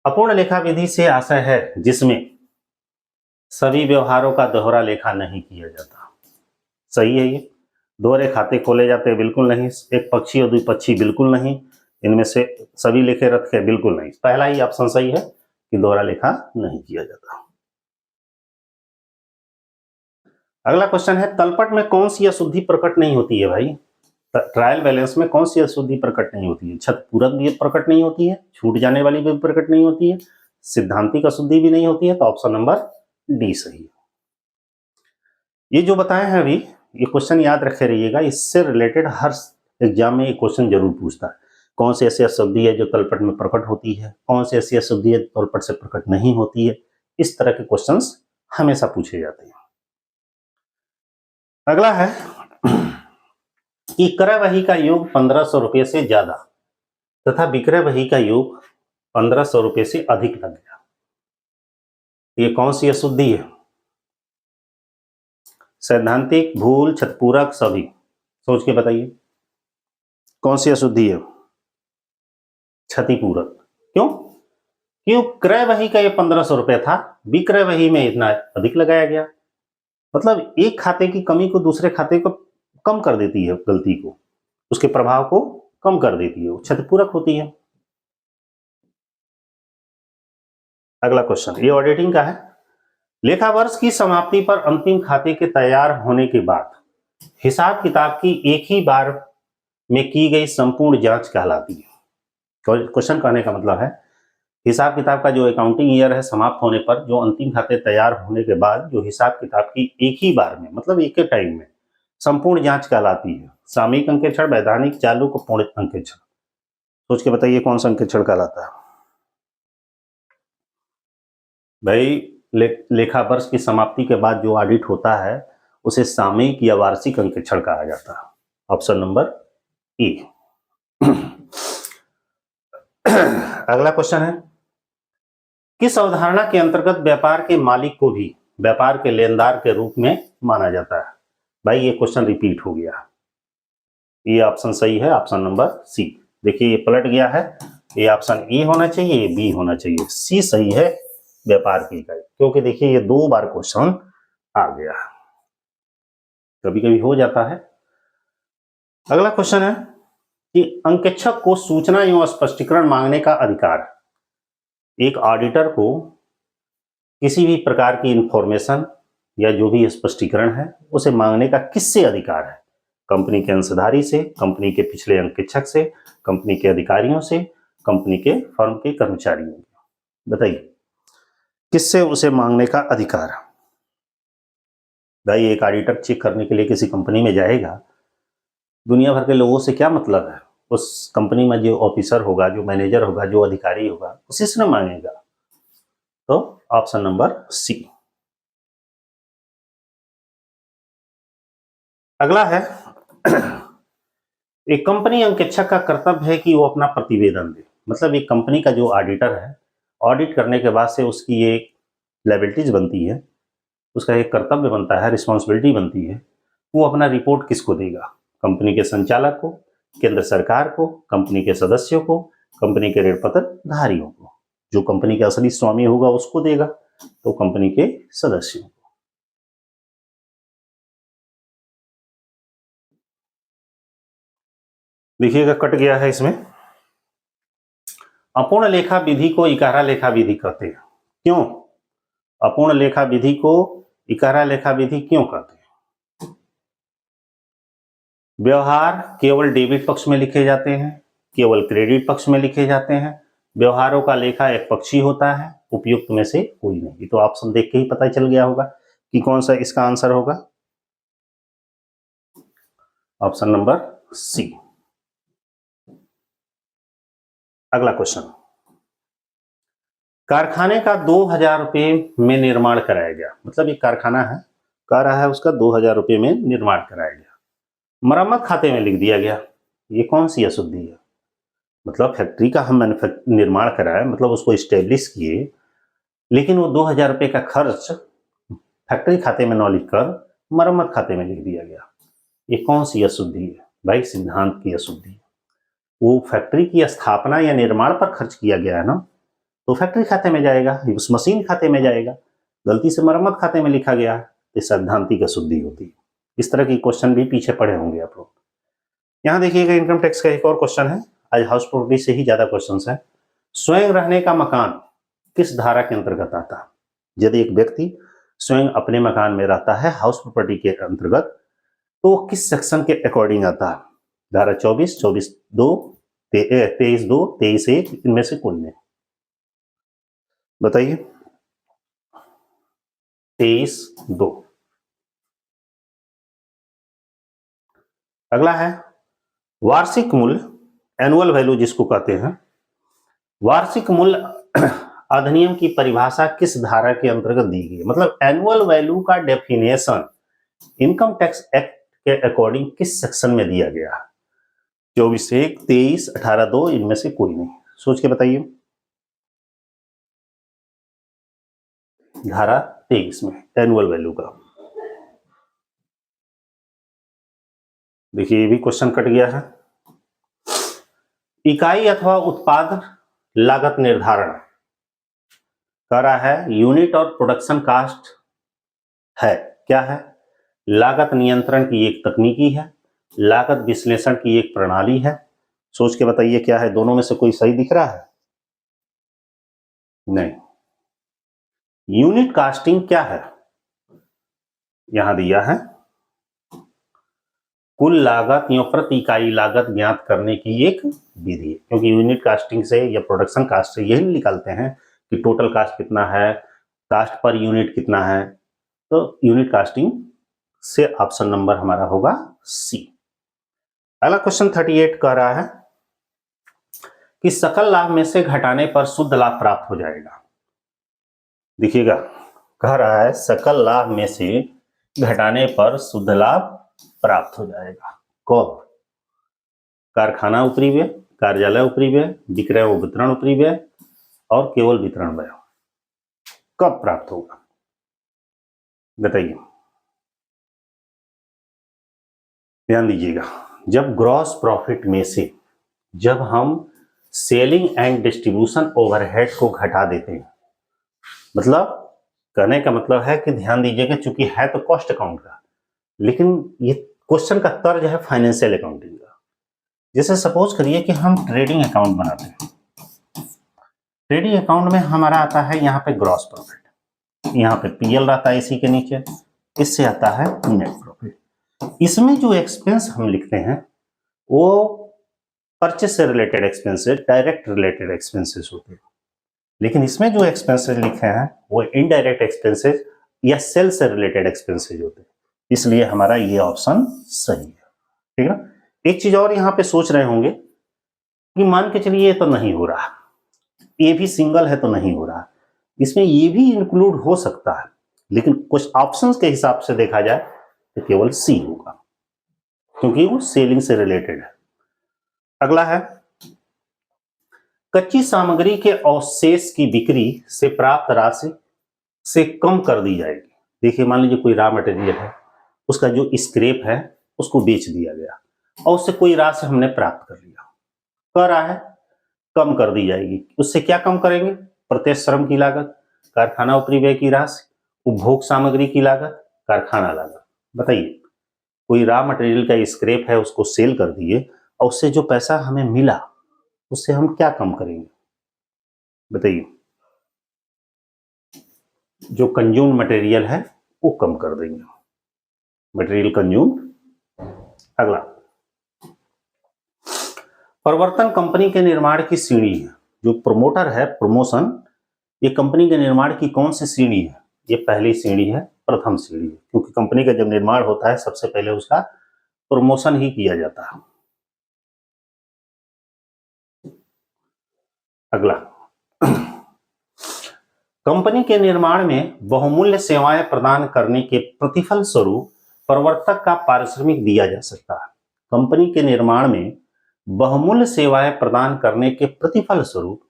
अपूर्ण लेखा विधि से आशय है जिसमें सभी व्यवहारों का दोहरा लेखा नहीं किया जाता। सही है ये, दोहरे खाते खोले जाते हैं बिल्कुल नहीं, एक पक्षी और द्विपक्षी बिल्कुल नहीं, इनमें से सभी लेखे रखे बिल्कुल नहीं। पहला ही ऑप्शन सही है कि दोहरा लेखा नहीं किया जाता। अगला क्वेश्चन है, तलपट में कौन सी अशुद्धि प्रकट नहीं होती है भाई? ट्रायल बैलेंस में कौन सी अशुद्धि प्रकट नहीं होती है? छत पूरक भी प्रकट नहीं होती है, छूट जाने वाली भी प्रकट नहीं होती है, सिद्धांतिक अशुद्धि भी नहीं होती है, तो ऑप्शन नंबर डी सही है। ये जो बताए हैं अभी, ये क्वेश्चन याद रखे रहिएगा, इससे रिलेटेड हर एग्जाम में ये क्वेश्चन जरूर पूछता है। कौन सी ऐसी अशुद्धि है जो तलपट में प्रकट होती है, कौन सी ऐसी अशुद्धि है तलपट से प्रकट नहीं होती है, इस तरह के क्वेश्चंस हमेशा पूछे जाते हैं। अगला है कि क्रय बही का योग 1500 रुपये से ज्यादा तथा विक्रय बही का योग 1500 रुपये से अधिक लग गया, ये कौन सी अशुद्धि है? सैद्धांतिक, भूल, छतपूरक, सभी? सोच के बताइए कौन सी अशुद्धि है? क्षतिपूरक। क्यों? क्यों? क्रय बही का ये 1500 रुपये था, विक्रय बही में इतना अधिक लगाया गया। मतलब एक खाते की कमी को दूसरे खाते को कम कर देती है, गलती को, उसके प्रभाव को कम कर देती है, वो क्षतिपूरक होती है। अगला क्वेश्चन, ये ऑडिटिंग का है। लेखा वर्ष की समाप्ति पर अंतिम खाते के तैयार होने के बाद हिसाब किताब की एक ही बार में की गई संपूर्ण जांच कहलाती है। क्वेश्चन कहने का मतलब है, हिसाब किताब का जो अकाउंटिंग ईयर है समाप्त होने पर जो अंतिम खाते तैयार होने के बाद जो हिसाब किताब की एक ही बार में, मतलब एक ही टाइम में संपूर्ण जांच कहलाती है। सामयिक अंकेक्षण, वैधानिक, चालू को पूर्ण अंकेक्षण। सोच के बताइए कौन सा अंकेक्षण कहलाता है भाई? लेखा वर्ष की समाप्ति के बाद जो ऑडिट होता है उसे सामयिक या वार्षिक अंकेक्षण कहा जाता है। Option number A. अगला क्वेश्चन है, किस अवधारणा के अंतर्गत व्यापार के मालिक को भी व्यापार के लेनदार के रूप में माना जाता है? भाई ये क्वेश्चन रिपीट हो गया, ये ऑप्शन सही है, ऑप्शन नंबर सी। देखिए ये पलट गया है, ये ऑप्शन ए होना चाहिए, ये बी होना चाहिए, सी सही है, व्यापार की इकाई। क्योंकि देखिए ये 2 बार क्वेश्चन आ गया, कभी कभी हो जाता है। अगला क्वेश्चन है कि अंकेक्षक को सूचना एवं स्पष्टीकरण मांगने का अधिकार, एक ऑडिटर को किसी भी प्रकार की इंफॉर्मेशन या जो भी स्पष्टीकरण है उसे मांगने का किससे अधिकार है? कंपनी के अंशधारी से, कंपनी के पिछले अंकेक्षक से, कंपनी के अधिकारियों से, कंपनी के फर्म के कर्मचारियों से। बताइए किससे उसे मांगने का अधिकार है? भाई एक ऑडिटर चेक करने के लिए किसी कंपनी में जाएगा, दुनिया भर के लोगों से क्या मतलब है? उस कंपनी में जो ऑफिसर होगा, जो मैनेजर होगा, जो अधिकारी होगा, उसी से ना मांगेगा। तो ऑप्शन नंबर सी। अगला है एक कंपनी अंकेक्षक का कर्तव्य है कि वो अपना प्रतिवेदन दे। मतलब एक कंपनी का जो ऑडिटर है, ऑडिट करने के बाद से उसकी एक लायबिलिटीज बनती है, उसका एक कर्तव्य बनता है, रिस्पॉन्सिबिलिटी बनती है। वो अपना रिपोर्ट किसको देगा? कंपनी के संचालक को, केंद्र सरकार को, कंपनी के सदस्यों को, कंपनी के ऋण पत्र धारियों को। जो कंपनी का असली स्वामी होगा उसको देगा, तो कंपनी के सदस्यों को। देखिएगा कट गया है इसमें। अपूर्ण लेखा विधि को इकारा लेखा विधि कहते हैं। क्यों अपूर्ण लेखा विधि को इकारा लेखा विधि क्यों कहते हैं? व्यवहार केवल डेबिट पक्ष में लिखे जाते हैं, केवल क्रेडिट पक्ष में लिखे जाते हैं। व्यवहारों का लेखा एक पक्षी होता है, उपयुक्त में से कोई नहीं। तो ऑप्शन देख के ही पता चल गया होगा कि कौन सा इसका आंसर होगा। Option number C. अगला क्वेश्चन, कारखाने का 2000 रुपये में निर्माण कराया गया। मतलब एक कारखाना है, कह रहा है उसका 2000 रुपये में निर्माण कराया गया, मरम्मत खाते में लिख दिया गया। ये कौन सी अशुद्धि है? मतलब फैक्ट्री का हम निर्माण कराए, मतलब उसको स्टेब्लिश किए, लेकिन वो 2000 रुपये का खर्च फैक्ट्री खाते में न लिखकर मरम्मत खाते में लिख दिया गया। ये कौन सी अशुद्धि है? भाई सिद्धांत की अशुद्धि है। वो फैक्ट्री की स्थापना या निर्माण पर खर्च किया गया है ना, तो फैक्ट्री खाते में जाएगा, उस मशीन खाते में जाएगा। गलती से मरम्मत खाते में लिखा गया तो सैद्धांतिक अशुद्धि होती है। इस तरह की क्वेश्चन भी पीछे पढ़े होंगे आप लोग। यहाँ देखिएगा इनकम टैक्स का एक और क्वेश्चन है। आज हाउस प्रॉपर्टी से ही ज्यादा क्वेश्चन है। स्वयं रहने का मकान किस धारा के अंतर्गत आता है? यदि एक व्यक्ति स्वयं अपने मकान में रहता है हाउस प्रॉपर्टी के अंतर्गत, तो वो किस सेक्शन के अकॉर्डिंग आता है? धारा 24, 24(2), 23(2), 23(1), इनमें से कोई नहीं। बताइए। 23(2). अगला है वार्षिक मूल्य, एनुअल वैल्यू जिसको कहते हैं। वार्षिक मूल्य अधिनियम की परिभाषा किस धारा के अंतर्गत दी गई है? मतलब एनुअल वैल्यू का डेफिनेशन इनकम टैक्स एक्ट के अकॉर्डिंग किस सेक्शन में दिया गया है? 24(1), 23, 18(2), इनमें से कोई नहीं। सोच के बताइए। धारा 23 में एनुअल वैल्यू का। देखिए ये भी क्वेश्चन कट गया है। इकाई अथवा उत्पाद लागत निर्धारण कर रहा है, यूनिट और प्रोडक्शन कास्ट है। क्या है? लागत नियंत्रण की एक तकनीकी है, लागत विश्लेषण की एक प्रणाली है। सोच के बताइए क्या है? दोनों में से कोई सही दिख रहा है? नहीं। यूनिट कास्टिंग क्या है? यहां दिया है कुल लागत या प्रति इकाई लागत ज्ञात करने की एक विधि है। क्योंकि यूनिट कास्टिंग से या प्रोडक्शन कास्ट से यही निकालते हैं कि टोटल कास्ट कितना है, कास्ट पर यूनिट कितना है। तो यूनिट कास्टिंग से ऑप्शन नंबर हमारा होगा सी। अगला क्वेश्चन 38 कह रहा है कि सकल लाभ में से घटाने पर शुद्ध लाभ प्राप्त हो जाएगा। देखिएगा कह रहा है सकल लाभ में से घटाने पर शुद्ध लाभ प्राप्त हो जाएगा। कब? कारखाना उपरी व्यय, कार्यालय उपरी व्यय, विक्रय व वितरण उपरी व्यय और केवल वितरण व्यय कब प्राप्त होगा? बताइए। ध्यान दीजिएगा, जब ग्रॉस प्रॉफिट में से जब हम सेलिंग एंड डिस्ट्रीब्यूशन ओवरहेड को घटा देते हैं, मतलब कहने का मतलब है कि ध्यान दीजिएगा, चूंकि है तो कॉस्ट अकाउंट का, लेकिन ये क्वेश्चन का तर्ज है फाइनेंशियल अकाउंटिंग का। जैसे सपोज करिए कि हम ट्रेडिंग अकाउंट बनाते हैं। ट्रेडिंग अकाउंट में हमारा आता है यहाँ पे ग्रॉस प्रॉफिट, यहाँ पे पीएल रहता है इसी के नीचे, इससे आता है नेट प्रॉफिट। इसमें जो एक्सपेंस हम लिखते हैं वो परचेस से related expenses, direct related expenses होते हैं, लेकिन इसमें जो एक्सपेंसेस लिखे हैं वो इनडायरेक्ट एक्सपेंसेस या सेल से रिलेटेड एक्सपेंसेस होते हैं, इसलिए हमारा ये ऑप्शन सही है। ठीक है ना। एक चीज और यहां पे सोच रहे होंगे कि मान के चलिए ये तो नहीं हो रहा, ये भी सिंगल है तो नहीं हो रहा, इसमें ये भी इंक्लूड हो सकता है, लेकिन कुछ ऑप्शंस के हिसाब से देखा जाए तो केवल सी होगा, क्योंकि वो सेलिंग से रिलेटेड है। अगला है कच्ची सामग्री के अवशेष की बिक्री से प्राप्त राशि से कम कर दी जाएगी। देखिए मान लीजिए कोई रॉ मटेरियल है, उसका जो स्क्रैप है उसको बेच दिया गया और उससे कोई राशि हमने प्राप्त कर लिया, कर रहा है कम कर दी जाएगी। उससे क्या कम करेंगे? प्रत्यक्ष श्रम की लागत, कारखाना उपरिव्यय की राशि, उपभोग सामग्री की लागत, कारखाना लागत। बताइए कोई रॉ मटेरियल का स्क्रैप है उसको सेल कर दिए और उससे जो पैसा हमें मिला उससे हम क्या कम करेंगे? बताइए। जो कंज्यूम मटेरियल है वो कम कर देंगे, मटेरियल कंज्यूम। अगला प्रवर्तन कंपनी के निर्माण की सीढ़ी है। जो प्रमोटर है, प्रमोशन, ये कंपनी के निर्माण की कौन सी सीढ़ी है? ये पहली सीढ़ी है, प्रथम सीढ़ी है, क्योंकि कंपनी का जब निर्माण होता है सबसे पहले उसका प्रमोशन ही किया जाता है। अगला कंपनी के निर्माण में बहुमूल्य सेवाएं प्रदान करने के प्रतिफल स्वरूप प्रवर्तक का पारिश्रमिक दिया जा सकता है। कंपनी के निर्माण में बहुमूल्य सेवाएं प्रदान करने के प्रतिफल स्वरूप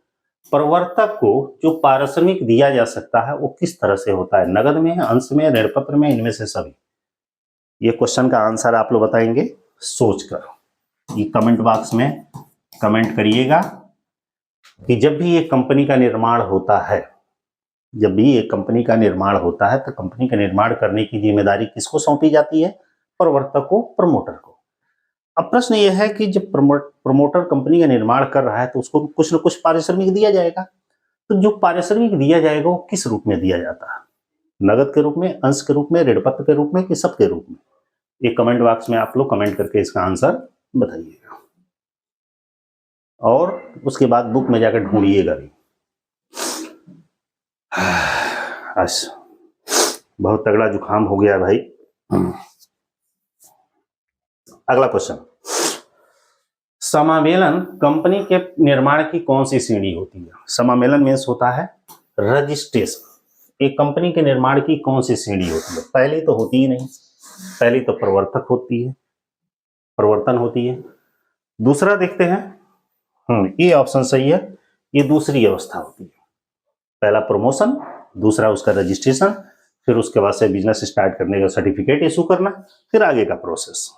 प्रवर्तक को जो पारिश्रमिक दिया जा सकता है वो किस तरह से होता है? नगद में, अंश में, ऋण पत्र में, इनमें से सभी? ये क्वेश्चन का आंसर आप लोग बताएंगे सोचकर। ये कमेंट बॉक्स में कमेंट करिएगा कि जब भी ये कंपनी का निर्माण होता है, जब भी एक कंपनी का निर्माण होता है तो कंपनी का निर्माण करने की जिम्मेदारी किसको सौंपी जाती है? प्रवर्तक को, प्रमोटर को। अब प्रश्न यह है कि जब प्रमोटर कंपनी का निर्माण कर रहा है तो उसको कुछ न कुछ पारिश्रमिक दिया जाएगा, तो जो पारिश्रमिक दिया जाएगा वो किस रूप में दिया जाता है? नगद के रूप में, अंश के रूप में, ऋण पत्र के रूप में, कि सब के रूप में? ये कमेंट बॉक्स में आप लोग कमेंट करके इसका आंसर बताइएगा और उसके बाद बुक में जाकर ढूंढिएगा भी। बहुत तगड़ा जुकाम हो गया भाई। अगला क्वेश्चन, समामेलन कंपनी के निर्माण की कौन सी सीढ़ी होती है? समामेलन मीन्स होता है रजिस्ट्रेशन। एक कंपनी के निर्माण की कौन सी सीढ़ी होती है? पहले तो होती ही नहीं, पहले तो प्रवर्तक होती है, प्रवर्तन होती है। दूसरा देखते हैं, ये ऑप्शन सही है, ये दूसरी अवस्था होती है। पहला प्रमोशन, दूसरा उसका रजिस्ट्रेशन, फिर उसके बाद से बिजनेस स्टार्ट करने का सर्टिफिकेट इशू करना, फिर आगे का प्रोसेस।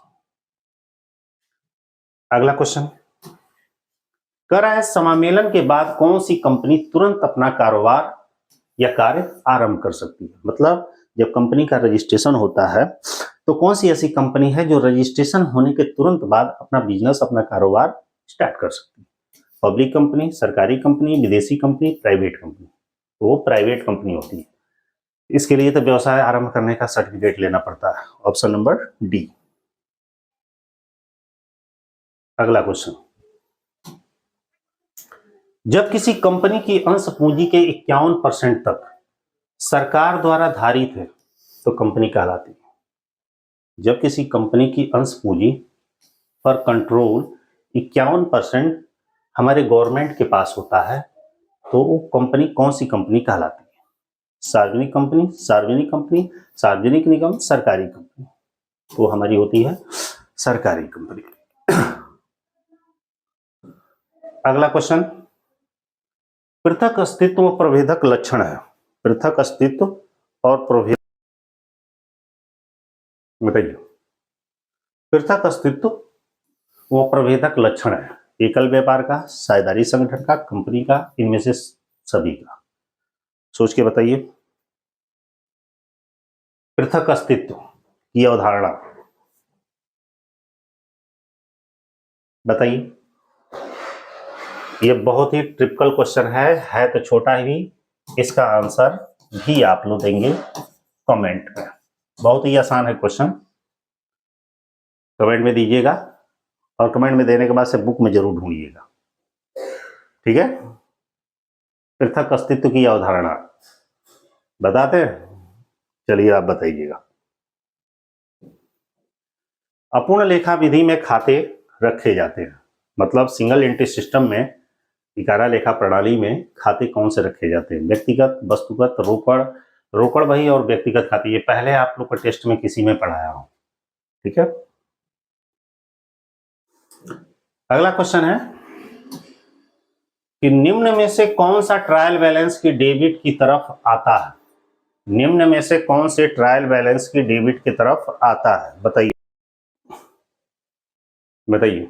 अगला क्वेश्चन कर रहा है समामेलन के बाद कौन सी कंपनी तुरंत अपना कारोबार या कार्य आरंभ कर सकती है? मतलब जब कंपनी का रजिस्ट्रेशन होता है तो कौन सी ऐसी कंपनी है जो रजिस्ट्रेशन होने के तुरंत बाद अपना बिजनेस, अपना कारोबार स्टार्ट कर सकती है? पब्लिक कंपनी, सरकारी कंपनी, विदेशी कंपनी, प्राइवेट कंपनी? तो वो प्राइवेट कंपनी होती है। इसके लिए तो व्यवसाय आरंभ करने का सर्टिफिकेट लेना पड़ता है। Option number D. अगला क्वेश्चन, जब किसी कंपनी की अंश पूंजी के 51% तक सरकार द्वारा धारित है तो कंपनी कहलाती है। जब किसी कंपनी की अंश पूंजी पर कंट्रोल 51% हमारे गवर्नमेंट के पास होता है तो वो कंपनी कौन सी कंपनी कहलाती है? सार्वजनिक कंपनी, सार्वजनिक कंपनी, सार्वजनिक निगम, सरकारी कंपनी? तो हमारी होती है सरकारी कंपनी। अगला क्वेश्चन, पृथक अस्तित्व प्रभेदक लक्षण है। पृथक अस्तित्व और प्रभेद बताइए। पृथक अस्तित्व वो प्रभेदक लक्षण है एकल व्यापार का, साझेदारी संगठन का, कंपनी का, इनमें से सभी का? सोच के बताइए। पृथक अस्तित्व की अवधारणा बताइए। ये बहुत ही ट्रिपिकल क्वेश्चन है तो छोटा ही, इसका आंसर भी आप लोग देंगे कमेंट में। बहुत ही आसान है क्वेश्चन। कमेंट में दीजिएगा, और कमेंट में देने के बाद से बुक में जरूर ढूंढिएगा, ठीक है। पृथक अस्तित्व की अवधारणा बताते हैं, चलिए आप बताइएगा। अपूर्ण लेखा विधि में खाते रखे जाते हैं, मतलब सिंगल एंट्री सिस्टम में इकारा लेखा प्रणाली में खाते कौन से रखे जाते हैं? व्यक्तिगत, वस्तुगत, रोकड़, रोकड़ बही और व्यक्तिगत खाते। ये पहले आप लोग को टेस्ट में किसी में पढ़ाया हो, ठीक है। अगला क्वेश्चन है कि निम्न में से कौन सा ट्रायल बैलेंस की डेबिट की तरफ आता है? निम्न में से कौन से ट्रायल बैलेंस की डेबिट की तरफ आता है? बताइए बताइए।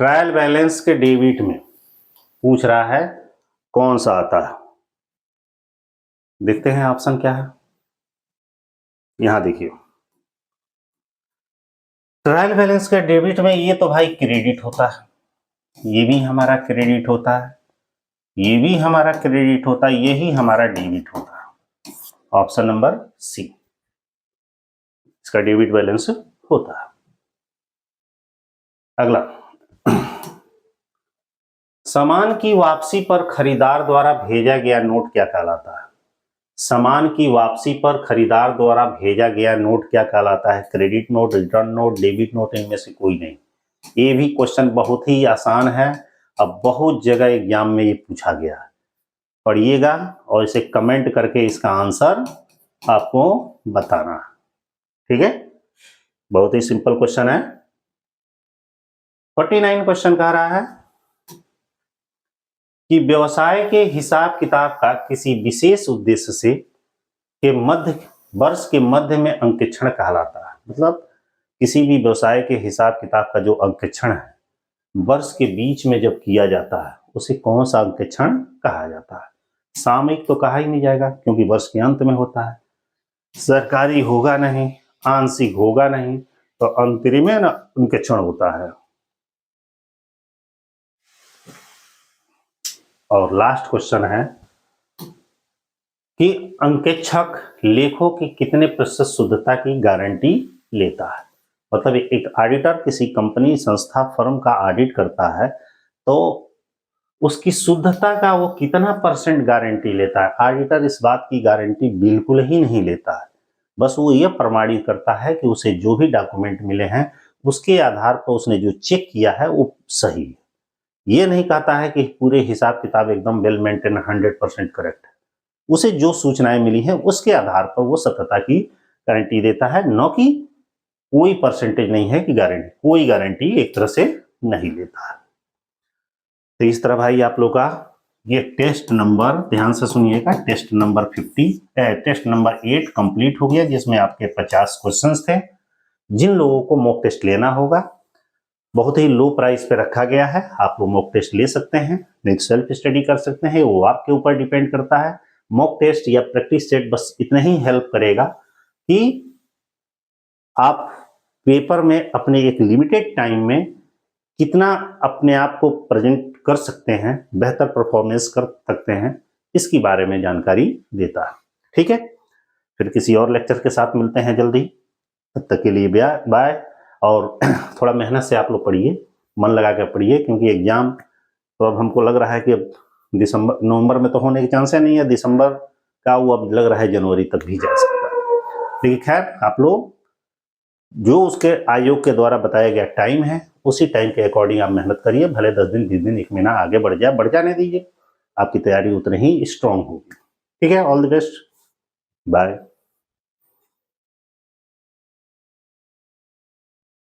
ट्रायल बैलेंस के डेबिट में पूछ रहा है कौन सा आता है। देखते हैं ऑप्शन क्या है। यहां देखिए, ट्रायल बैलेंस के डेबिट में ये तो भाई क्रेडिट होता है, ये भी हमारा क्रेडिट होता है, ये भी हमारा क्रेडिट होता है, यही हमारा डेबिट होता है। ऑप्शन नंबर सी, इसका डेबिट बैलेंस होता है। अगला, सामान की वापसी पर खरीदार द्वारा भेजा गया नोट क्या कहलाता है? सामान की वापसी पर खरीदार द्वारा भेजा गया नोट क्या कहलाता है? Credit note, return note, debit note, इनमें से कोई नहीं। ये भी क्वेश्चन बहुत ही आसान है, अब बहुत जगह एग्जाम में ये पूछा गया है। पढ़िएगा और इसे कमेंट करके इसका आंसर आपको बताना है, ठीक है। बहुत ही सिंपल क्वेश्चन है। 49 क्वेश्चन कह रहा है कि व्यवसाय के हिसाब किताब का किसी विशेष उद्देश्य से के मध्य वर्ष के मध्य में अंकेक्षण कहलाता है। मतलब किसी भी व्यवसाय के हिसाब किताब का जो अंकेक्षण है वर्ष के बीच में जब किया जाता है उसे कौन सा अंकेक्षण कहा जाता है? सामयिक तो कहा ही नहीं जाएगा क्योंकि वर्ष के अंत में होता है, सरकारी होगा नहीं, आंशिक होगा नहीं, तो अंतरिम में अंकेक्षण होता है। और लास्ट क्वेश्चन है कि अंकेक्षक लेखों की कितने प्रतिशत शुद्धता की गारंटी लेता है? मतलब एक ऑडिटर किसी कंपनी, संस्था, फर्म का ऑडिट करता है तो उसकी शुद्धता का वो कितना परसेंट गारंटी लेता है? ऑडिटर इस बात की गारंटी बिल्कुल ही नहीं लेता है, बस वो ये प्रमाणित करता है कि उसे जो भी डॉक्यूमेंट मिले हैं उसके आधार पर उसने जो चेक किया है वो सही है। ये नहीं कहता है कि पूरे हिसाब किताब एकदम वेल मेंटेन 100% करेक्ट है, उसे जो सूचनाएं मिली हैं उसके आधार पर वो सत्यता की गारंटी देता है, न कि कोई परसेंटेज नहीं है कि गारंटी, कोई गारंटी एक तरह से नहीं लेता है। तो इस तरह भाई आप लोग का ये टेस्ट नंबर, ध्यान से सुनिएगा, टेस्ट नंबर 8 कंप्लीट हो गया, जिसमें आपके 50 क्वेश्चंस थे। जिन लोगों को मॉक टेस्ट लेना होगा, बहुत ही लो प्राइस पे रखा गया है, आप लोग मॉक टेस्ट ले सकते हैं, नहीं सेल्फ स्टडी कर सकते हैं, वो आपके ऊपर डिपेंड करता है। मॉक टेस्ट या प्रैक्टिस सेट बस इतना ही हेल्प करेगा कि आप पेपर में अपने एक लिमिटेड टाइम में कितना अपने आप को प्रेजेंट कर सकते हैं, बेहतर परफॉर्मेंस कर सकते हैं, इसकी बारे में जानकारी देता है, ठीक है। फिर किसी और लेक्चर के साथ मिलते हैं जल्दी, तब तक के लिए बाय। और थोड़ा मेहनत से आप लोग पढ़िए, मन लगा कर पढ़िए, क्योंकि एग्जाम तो अब हमको लग रहा है कि अब नवंबर में तो होने के चांस नहीं है, दिसंबर का वो अब लग रहा है जनवरी तक भी जा सकता है। लेकिन खैर, आप लोग जो उसके आयोग के द्वारा बताया गया टाइम है उसी टाइम के अकॉर्डिंग आप मेहनत करिए, भले 10 दिन 20 दिन 1 महीना आगे बढ़ जाने दीजिए, आपकी तैयारी उतनी ही स्ट्रांग होगी, ठीक है। All the best, bye.